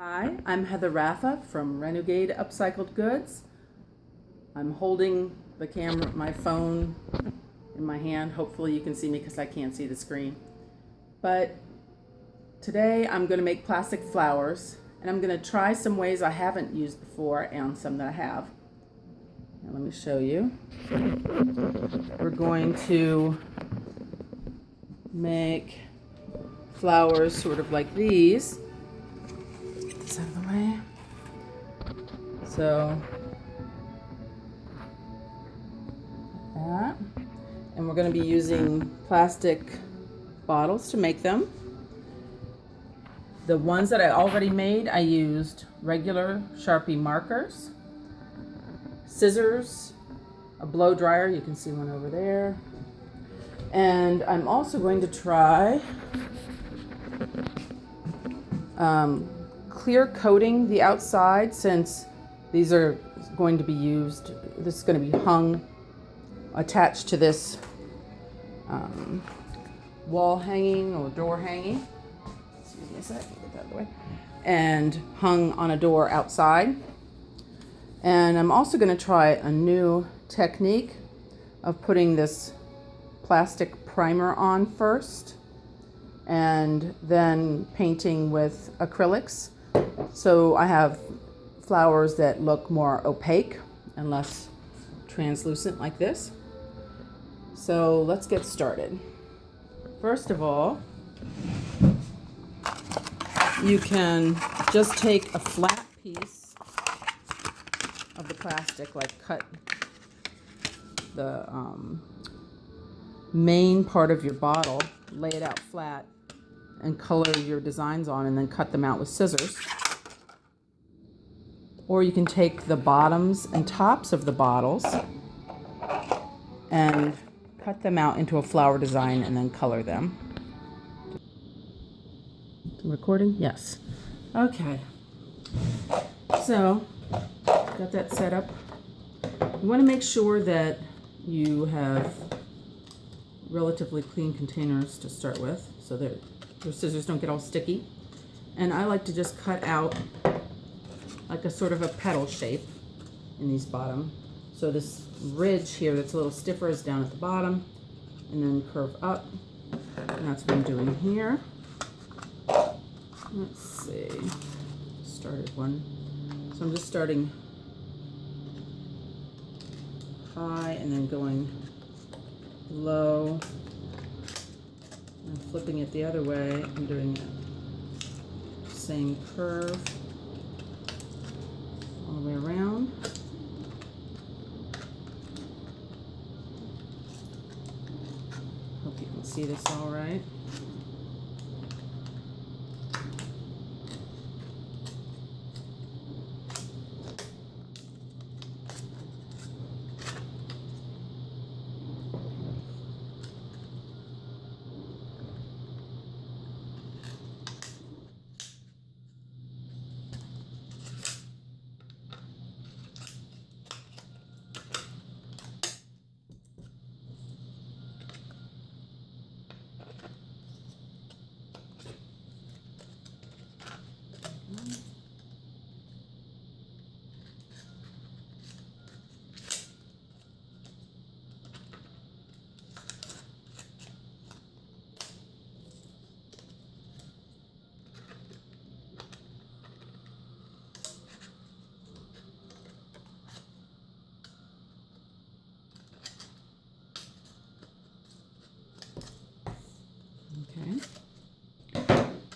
Hi, I'm Heather Raffa from Renegade Upcycled Goods. I'm holding the camera, my phone in my hand. Hopefully you can see me because I can't see the screen. But today I'm going to make plastic flowers, and I'm going to try some ways I haven't used before and some that I have. Now let me show you. We're going to make flowers sort of like these. Get this out of the way. So, like that. And we're going to be using plastic bottles to make them. The ones that I already made, I used regular Sharpie markers, scissors, a blow dryer, you can see one over there. And I'm also going to try clear coating the outside, since these are going to be used, this is going to be hung, attached to this wall hanging or door hanging. Excuse me a sec, get that out of the way. And hung on a door outside. And I'm also going to try a new technique of putting this plastic primer on first and then painting with acrylics. So I have flowers that look more opaque and less translucent like this. So let's get started. First of all, you can just take a flat piece of the plastic, like cut the main part of your bottle, lay it out flat, and color your designs on, and then cut them out with scissors. Or you can take the bottoms and tops of the bottles and cut them out into a flower design and then color them. Recording? Yes. Okay. So, got that set up. You want to make sure that you have relatively clean containers to start with, so that your scissors don't get all sticky. And I like to just cut out like a sort of a petal shape in these bottom. So this ridge here that's a little stiffer is down at the bottom, and then curve up. And that's what I'm doing here. Let's see, started one. So I'm just starting high and then going low and flipping it the other way and doing the same curve all the way around. Hope you can see this all right.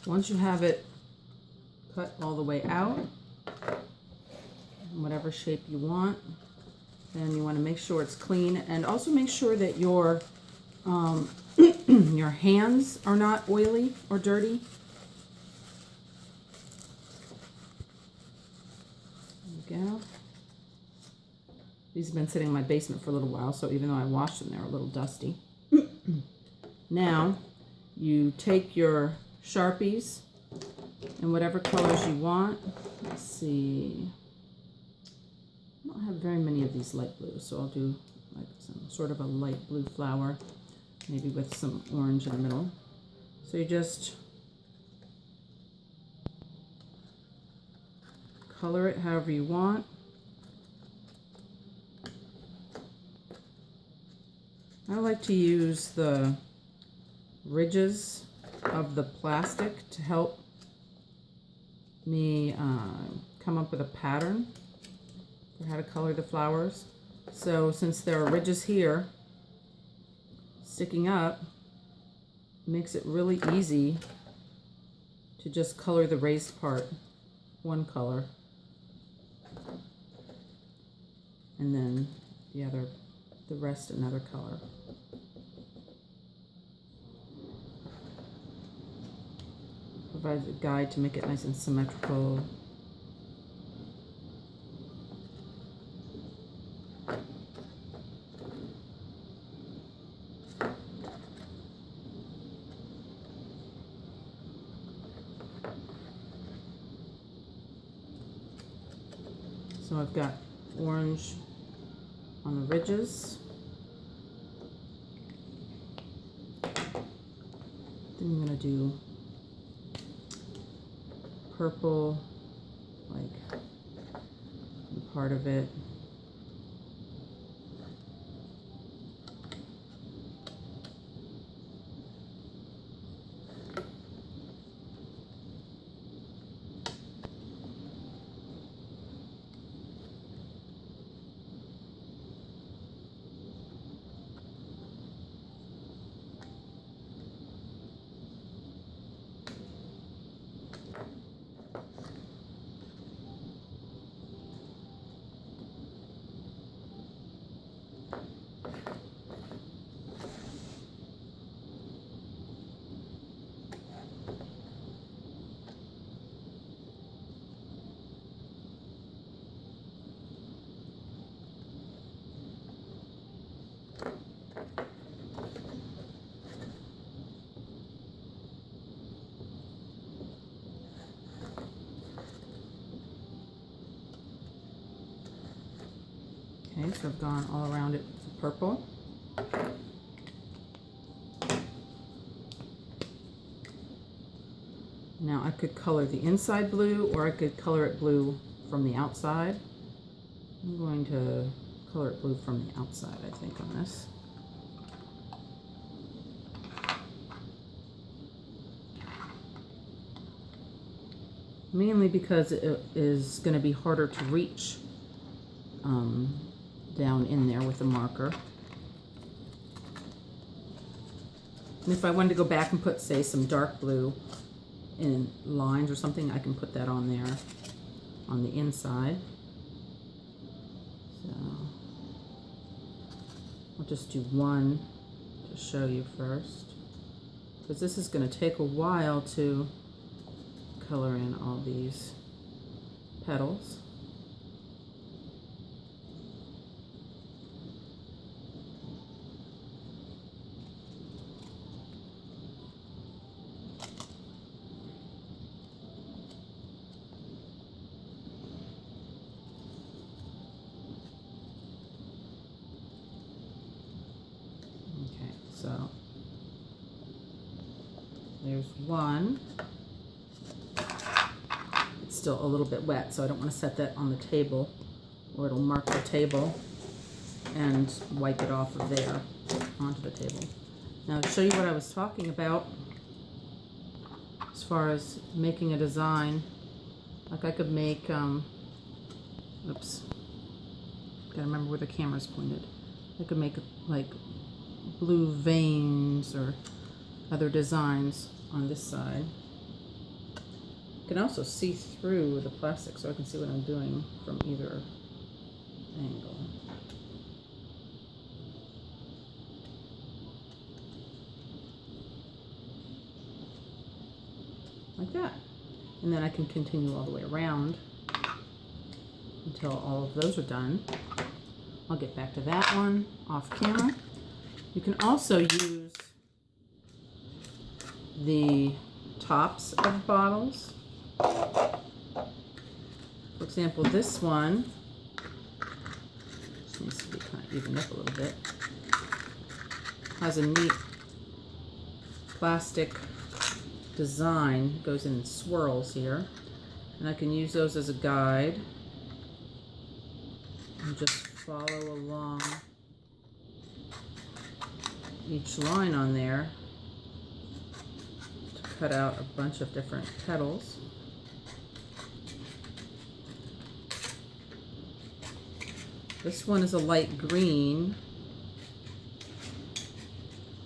Once you have it cut all the way out, whatever shape you want, then you want to make sure it's clean, and also make sure that your your hands are not oily or dirty. There you go. These have been sitting in my basement for a little while, so even though I washed them, they're a little dusty. Now, you take your Sharpies in whatever colors you want. Let's see. I don't have very many of these light blues, so I'll do like some sort of a light blue flower, maybe with some orange in the middle. So you just color it however you want. I like to use the ridges of the plastic to help me come up with a pattern for how to color the flowers. So since there are ridges here sticking up, it makes it really easy to just color the raised part one color and then the rest another color. Provides a guide to make it nice and symmetrical. So I've got orange on the ridges. Then I'm going to do purple, like part of it. Okay, so I've gone all around it with the purple. Now I could color the inside blue, or I could color it blue from the outside. I'm going to color it blue from the outside, I think, on this. Mainly because it is going to be harder to reach down in there with the marker. And if I wanted to go back and put, say, some dark blue in lines or something, I can put that on there on the inside. So I'll just do one to show you first, because this is going to take a while to color in all these petals. So there's one. It's still a little bit wet, so I don't want to set that on the table, or it'll mark the table and wipe it off of there onto the table. Now to show you what I was talking about as far as making a design, like I could make, oops, gotta remember where the camera's pointed. I could make like blue veins or other designs on this side. You can also see through the plastic, so I can see what I'm doing from either angle. Like that. And then I can continue all the way around until all of those are done. I'll get back to that one off camera. You can also use the tops of bottles. For example, this one just needs to be kind of evened up a little bit. Has a neat plastic design, goes in swirls here. And I can use those as a guide and just follow along each line on there to cut out a bunch of different petals. This one is a light green.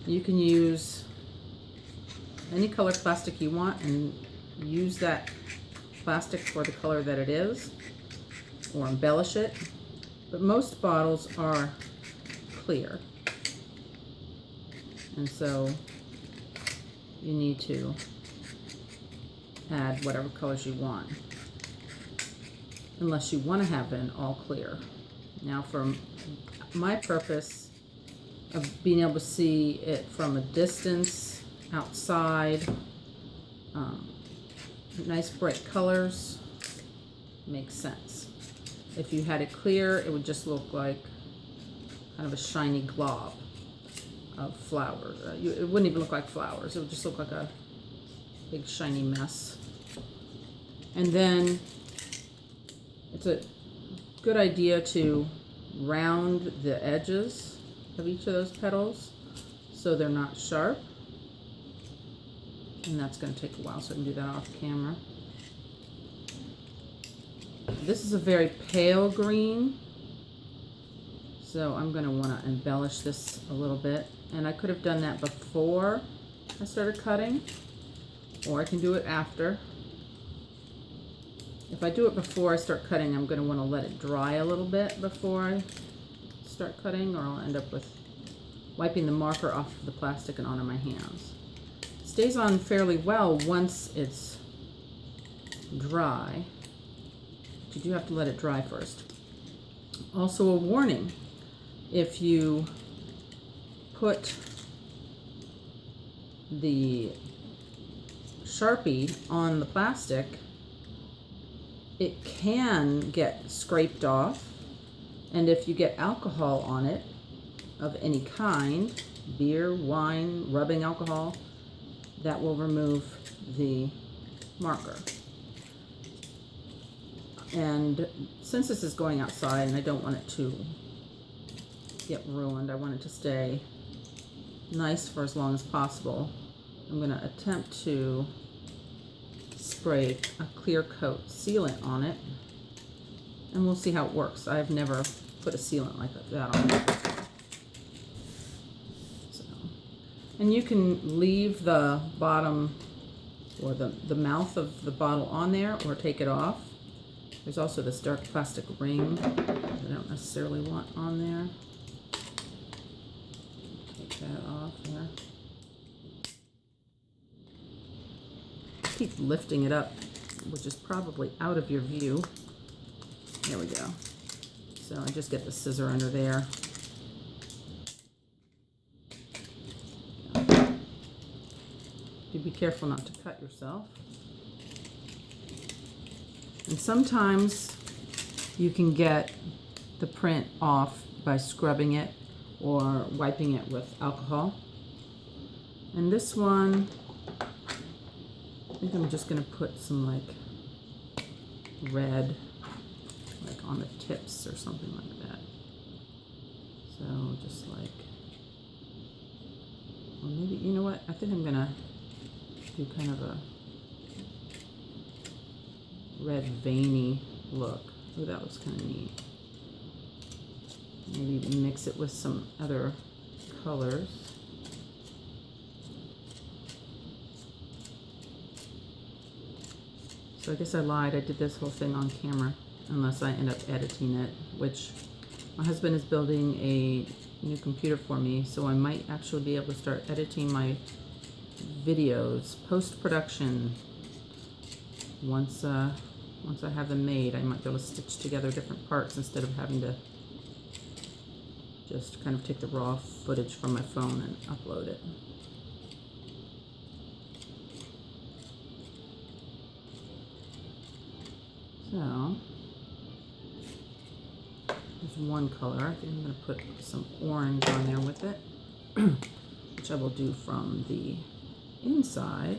You can use any color plastic you want and use that plastic for the color that it is, or embellish it, but most bottles are clear, and so you need to add whatever colors you want, unless you want to have it all clear. Now for my purpose of being able to see it from a distance outside, nice bright colors makes sense. If you had it clear, it would just look like kind of a shiny glob of flowers. It wouldn't even look like flowers. It would just look like a big shiny mess. And then it's a good idea to round the edges of each of those petals so they're not sharp. And that's going to take a while, so I can do that off camera. This is a very pale green, so I'm going to want to embellish this a little bit. And I could have done that before I started cutting, or I can do it after. If I do it before I start cutting, I'm going to want to let it dry a little bit before I start cutting, or I'll end up with wiping the marker off of the plastic and onto my hands. It stays on fairly well once it's dry, but you do have to let it dry first. Also, a warning: if you put the Sharpie on the plastic, it can get scraped off, and if you get alcohol on it of any kind, beer, wine, rubbing alcohol, that will remove the marker. And since this is going outside and I don't want it to get ruined, I want it to stay nice for as long as possible, I'm going to attempt to spray a clear coat sealant on it, and we'll see how it works. I've never put a sealant like that on it before. So, and you can leave the bottom or the mouth of the bottle on there or take it off. There's also this dark plastic ring that I don't necessarily want on there. Take that off there. Keep lifting it up, which is probably out of your view. There we go. So I just get the scissor under there. You be careful not to cut yourself. And sometimes you can get the print off by scrubbing it or wiping it with alcohol. And this one, I think I'm just going to put some like red, like on the tips or something like that. So just like, well, maybe, you know what? I think I'm going to do kind of a red veiny look. Oh, that looks kind of neat. Maybe mix it with some other colors. So I guess I lied. I did this whole thing on camera, unless I end up editing it, which my husband is building a new computer for me, so I might actually be able to start editing my videos post-production. Once I have them made, I might be able to stitch together different parts instead of having to just kind of take the raw footage from my phone and upload it. So, there's one color. I think I'm going to put some orange on there with it, which I will do from the inside.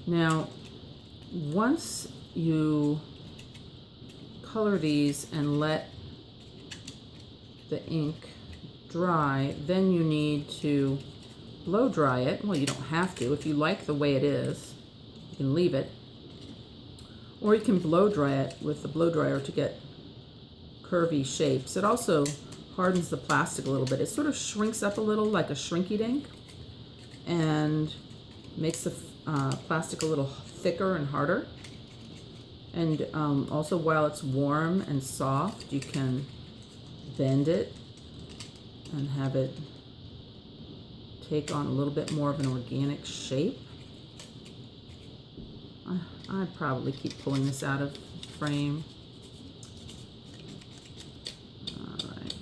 Now, once you color these and let the ink dry, then you need to blow dry it. Well, you don't have to. If you like the way it is, you can leave it. Or you can blow dry it with the blow dryer to get curvy shapes. It also hardens the plastic a little bit. It sort of shrinks up a little like a shrinky dink and makes the plastic a little thicker and harder. And also, while it's warm and soft, you can bend it and have it take on a little bit more of an organic shape. I'd probably keep pulling this out of frame. All right.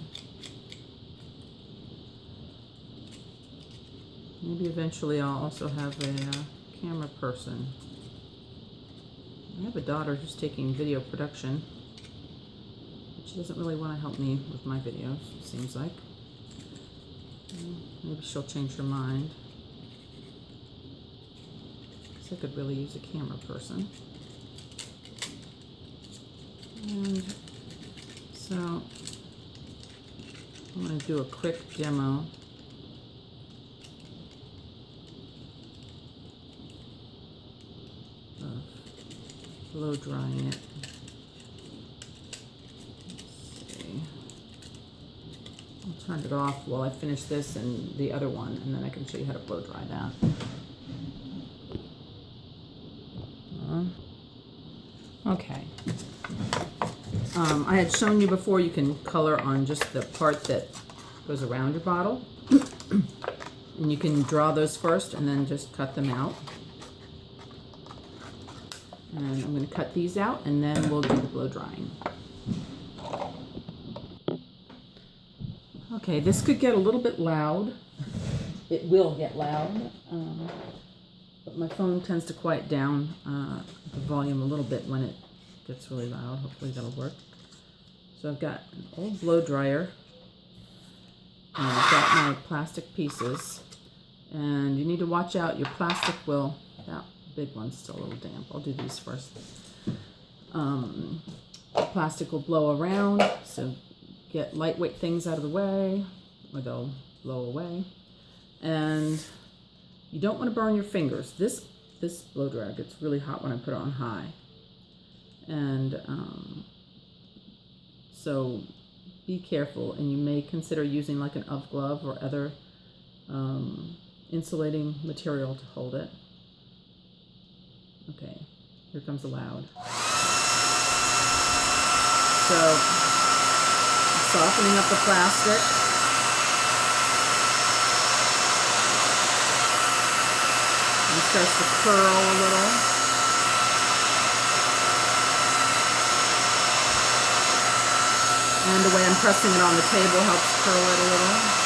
Maybe eventually I'll also have a camera person. I have a daughter who's taking video production, but she doesn't really want to help me with my videos, it seems like. Maybe she'll change her mind. I could really use a camera person. And so I'm going to do a quick demo. Of blow drying it. Let's see. I'll turn it off while I finish this and the other one, and then I can show you how to blow dry that. Okay. I had shown you before you can color on just the part that goes around your bottle. And you can draw those first and then just cut them out. And I'm going to cut these out and then we'll do the blow drying. Okay, this could get a little bit loud. It will get loud. But my phone tends to quiet down the volume a little bit when it gets really loud. Hopefully that'll work. So I've got an old blow dryer. And I've got my plastic pieces. And you need to watch out. Your plastic will, that big one's still a little damp. I'll do these first. The plastic will blow around. So get lightweight things out of the way or they'll blow away. And you don't want to burn your fingers. This blow dryer gets really hot when I put it on high. And so be careful, and you may consider using like an UV glove or other insulating material to hold it. Okay, here comes the loud. So softening up the plastic. It starts to curl a little. And the way I'm pressing it on the table helps curl it a little.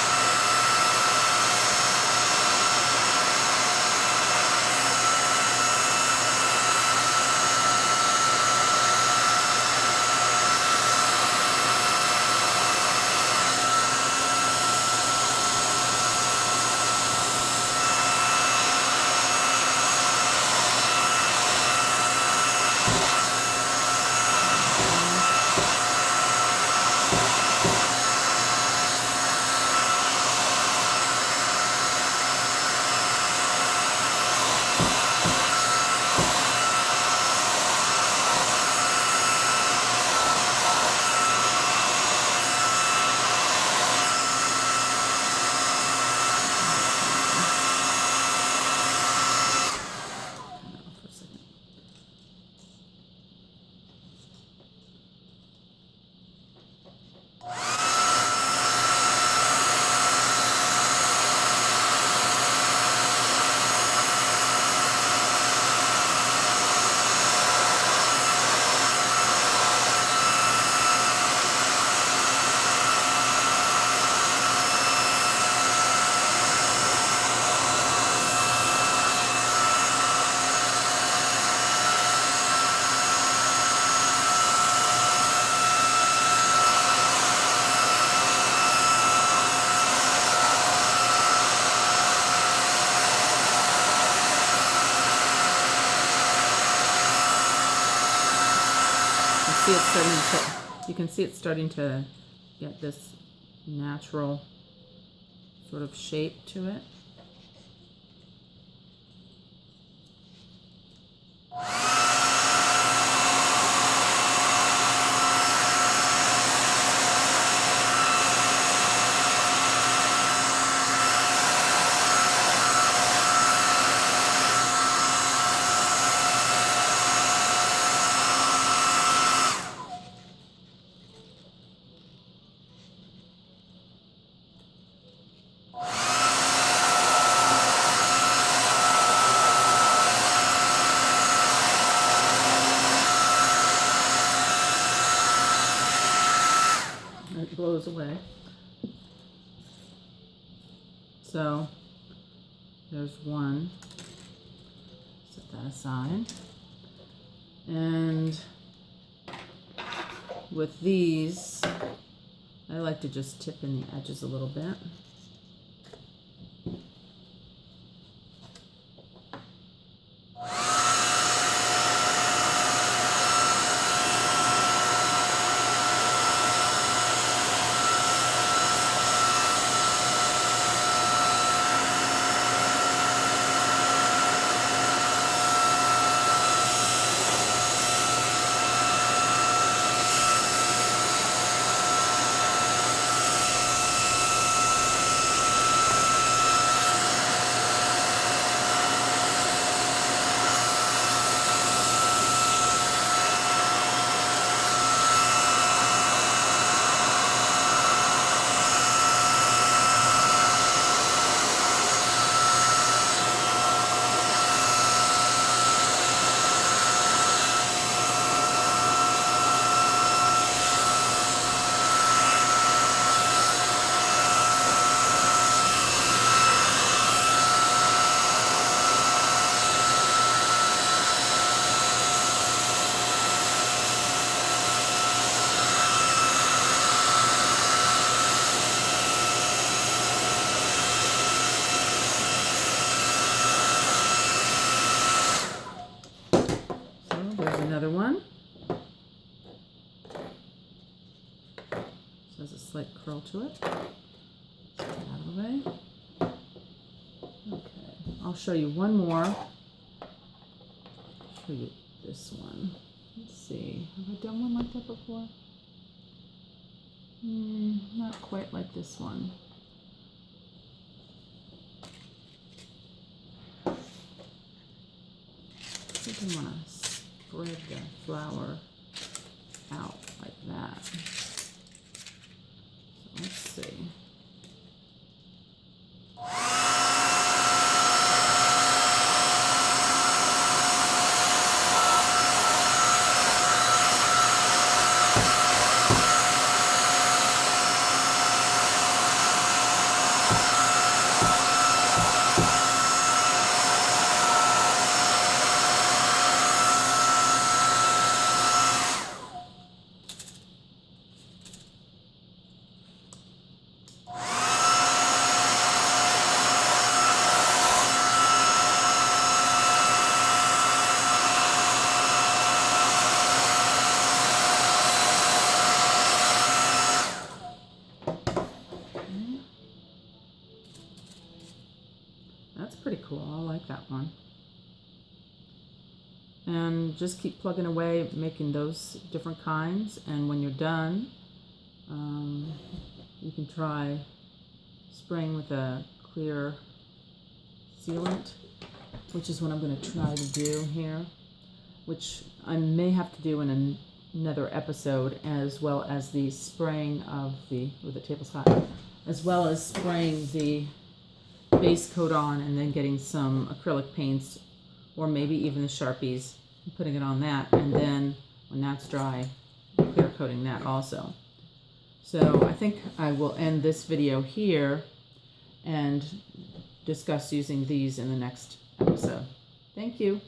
see it's starting to get this natural sort of shape to it. It blows away. So there's one. Set that aside. And with these, I like to just tip in the edges a little bit. Another one. So there's a slight curl to it. Let's get that out of the way. Okay, I'll show you one more. Show you this one. Let's see. Have I done one like that before? Not quite like this one. I think I want to spread the flower out like that. So let's see. That's pretty cool. I like that one. And just keep plugging away, making those different kinds. And when you're done, you can try spraying with a clear sealant, which is what I'm going to try to do here, which I may have to do in another episode, as well as the spraying of with the table's hot, as well as spraying the base coat on and then getting some acrylic paints or maybe even the Sharpies and putting it on that, and then when that's dry, clear coating that also. So I think I will end this video here and discuss using these in the next episode. Thank you.